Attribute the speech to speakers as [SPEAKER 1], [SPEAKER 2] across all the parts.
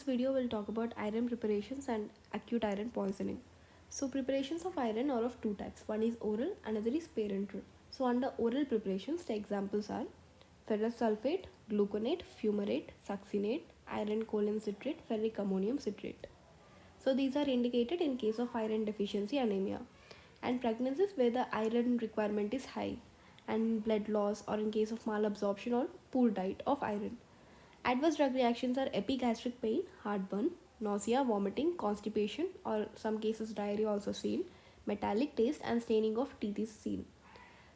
[SPEAKER 1] video we'll talk about iron preparations and acute iron poisoning. So preparations of iron are of two types. One is oral, another is parenteral. So under oral preparations, the examples are ferrous sulfate, gluconate, fumarate, succinate, iron choline citrate, ferric ammonium citrate. So these are indicated in case of iron deficiency anemia and pregnancies where the iron requirement is high, and blood loss, or in case of malabsorption or poor diet of iron. Adverse drug reactions are epigastric pain, heartburn, nausea, vomiting, constipation, or some cases diarrhea also seen, metallic taste, and staining of teeth is seen.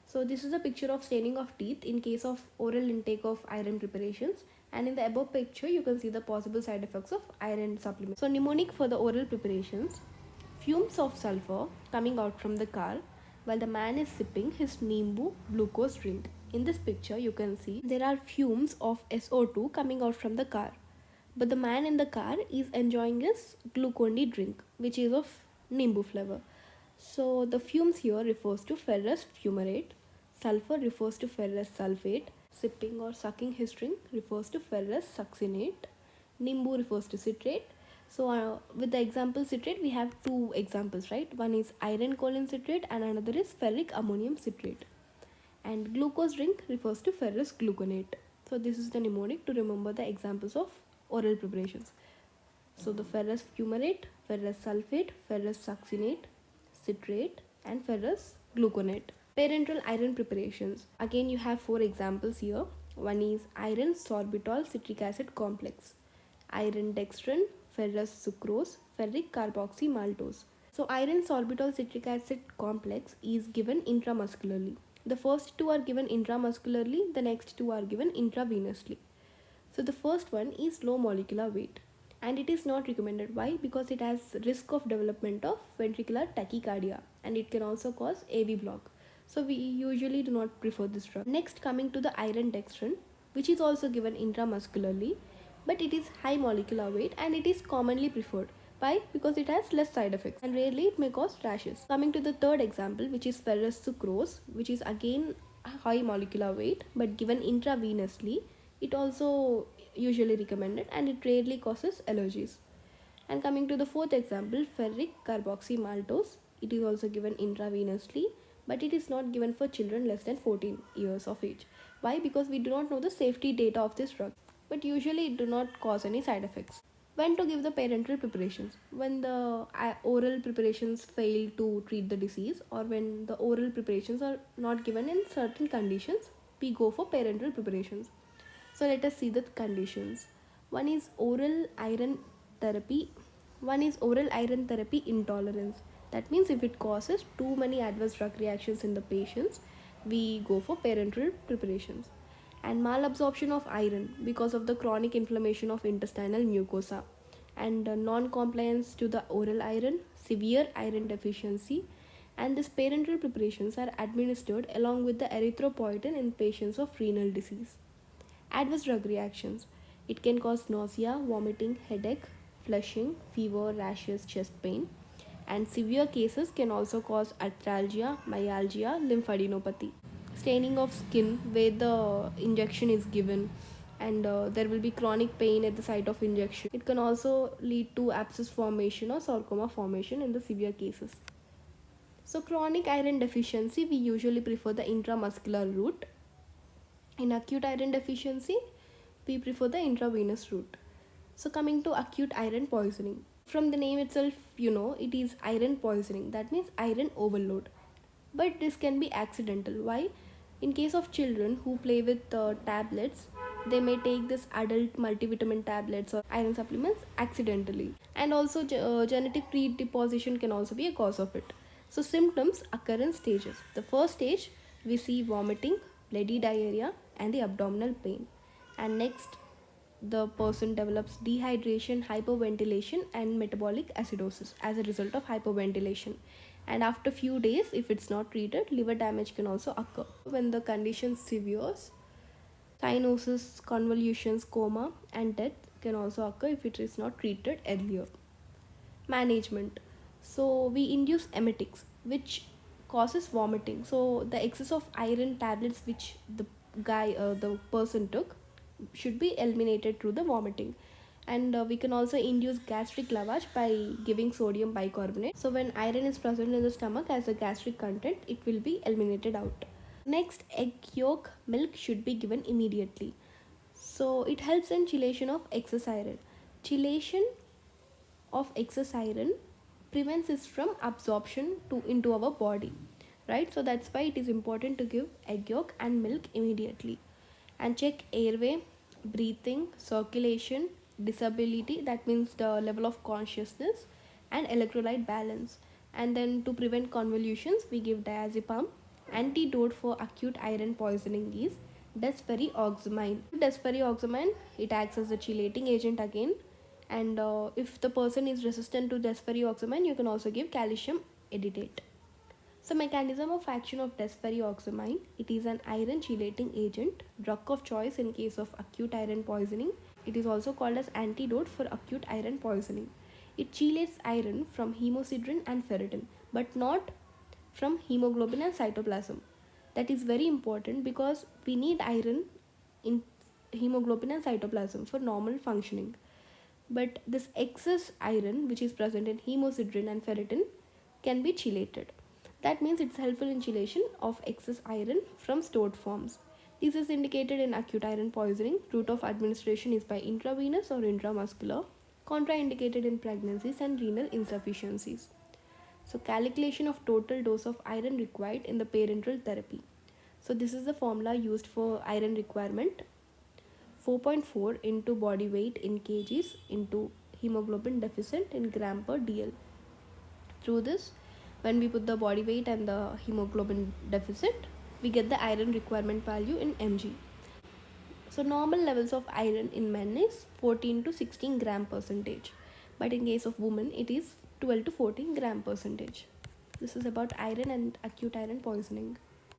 [SPEAKER 1] So this is a picture of staining of teeth in case of oral intake of iron preparations, and in the above picture you can see the possible side effects of iron supplements. So mnemonic for the oral preparations: fumes of sulfur coming out from the car while the man is sipping his Nimbu glucose drink. In this picture you can see there are fumes of SO2 coming out from the car, but the man in the car is enjoying his glucose drink which is of Nimbu flavor. So the fumes here refers to ferrous fumarate, sulfur refers to ferrous sulfate, sipping or sucking his drink refers to ferrous succinate, Nimbu refers to citrate. So with the example citrate, we have two examples, right? One is iron choline citrate and another is ferric ammonium citrate. And glucose drink refers to ferrous gluconate. So this is the mnemonic to remember the examples of oral preparations. So the ferrous fumarate, ferrous sulfate, ferrous succinate, citrate, and ferrous gluconate. Parenteral iron preparations. Again, you have four examples here. One is iron sorbitol citric acid complex, iron dextran, ferrous sucrose, ferric carboxy maltose. So iron sorbitol citric acid complex is given intramuscularly. The first two are given intramuscularly, the next two are given intravenously. So the first one is low molecular weight and it is not recommended. Why? Because it has risk of development of ventricular tachycardia and it can also cause AV block. So we usually do not prefer this drug. Next, coming to the iron dextran, which is also given intramuscularly, but it is high molecular weight and it is commonly preferred. Why? Because it has less side effects and rarely it may cause rashes. Coming to the third example, which is ferrous sucrose, which is again high molecular weight but given intravenously, it also usually recommended and it rarely causes allergies. And coming to the fourth example, ferric carboxy maltose, it is also given intravenously but it is not given for children less than 14 years of age. Why? Because we do not know the safety data of this drug, but usually it do not cause any side effects. When to give the parenteral preparations? When the oral preparations fail to treat the disease, or when the oral preparations are not given in certain conditions, we go for parenteral preparations. So let us see the conditions. One is oral iron therapy. One is oral iron therapy intolerance. That means if it causes too many adverse drug reactions in the patients, we go for parenteral preparations. And malabsorption of iron because of the chronic inflammation of intestinal mucosa, and non-compliance to the oral iron, severe iron deficiency, and these parenteral preparations are administered along with the erythropoietin in patients of renal disease. Adverse drug reactions. It can cause nausea, vomiting, headache, flushing, fever, rashes, chest pain, and severe cases can also cause arthralgia, myalgia, lymphadenopathy. Staining of skin where the injection is given, and there will be chronic pain at the site of injection. It can also lead to abscess formation or sarcoma formation in the severe cases. So chronic iron deficiency, we usually prefer the intramuscular route. In acute iron deficiency, we prefer the intravenous route. So coming to acute iron poisoning. From the name itself, you know, it is iron poisoning. That means iron overload. But this can be accidental. Why? In case of children who play with tablets, they may take this adult multivitamin tablets or iron supplements accidentally. And also genetic predisposition can also be a cause of it. So symptoms occur in stages. The first stage, we see vomiting, bloody diarrhea, and the abdominal pain. And next, the person develops dehydration, hyperventilation, and metabolic acidosis as a result of hyperventilation. And after few days, if it's not treated, liver damage can also occur. When the condition severes, cyanosis, convulsions, coma, and death can also occur if it is not treated earlier. Management. So we induce emetics, which causes vomiting. So the excess of iron tablets which the person took should be eliminated through the vomiting. And we can also induce gastric lavage by giving sodium bicarbonate. So when iron is present in the stomach as a gastric content, it will be eliminated out. Next, egg yolk milk should be given immediately. So it helps in chelation of excess iron. Chelation of excess iron prevents it from absorption into our body, right? So that's why it is important to give egg yolk and milk immediately. And check airway, breathing, circulation, disability, that means the level of consciousness, and electrolyte balance. And then to prevent convolutions, we give diazepam. Antidote for acute iron poisoning is desferrioxamine. Desferrioxamine, it acts as a chelating agent again. And if the person is resistant to desferrioxamine, you can also give calcium editate. So mechanism of action of desferrioxamine, it is an iron chelating agent, drug of choice in case of acute iron poisoning. It is also called as antidote for acute iron poisoning. It chelates iron from hemosiderin and ferritin, but not from hemoglobin and cytoplasm. That is very important because we need iron in hemoglobin and cytoplasm for normal functioning. But this excess iron, which is present in hemosiderin and ferritin, can be chelated. That means it's helpful in chelation of excess iron from stored forms. This is indicated in acute iron poisoning. Route of administration is by intravenous or intramuscular. Contraindicated in pregnancies and renal insufficiencies. So calculation of total dose of iron required in the parenteral therapy. So this is the formula used for iron requirement. 4.4 into body weight in kgs into hemoglobin deficit in gram per dl. Through this, when we put the body weight and the hemoglobin deficit, we get the iron requirement value in mg. So normal levels of iron in men is 14 to 16 gram percentage, but in case of women it is 12 to 14 gram percentage. This is about iron and acute iron poisoning.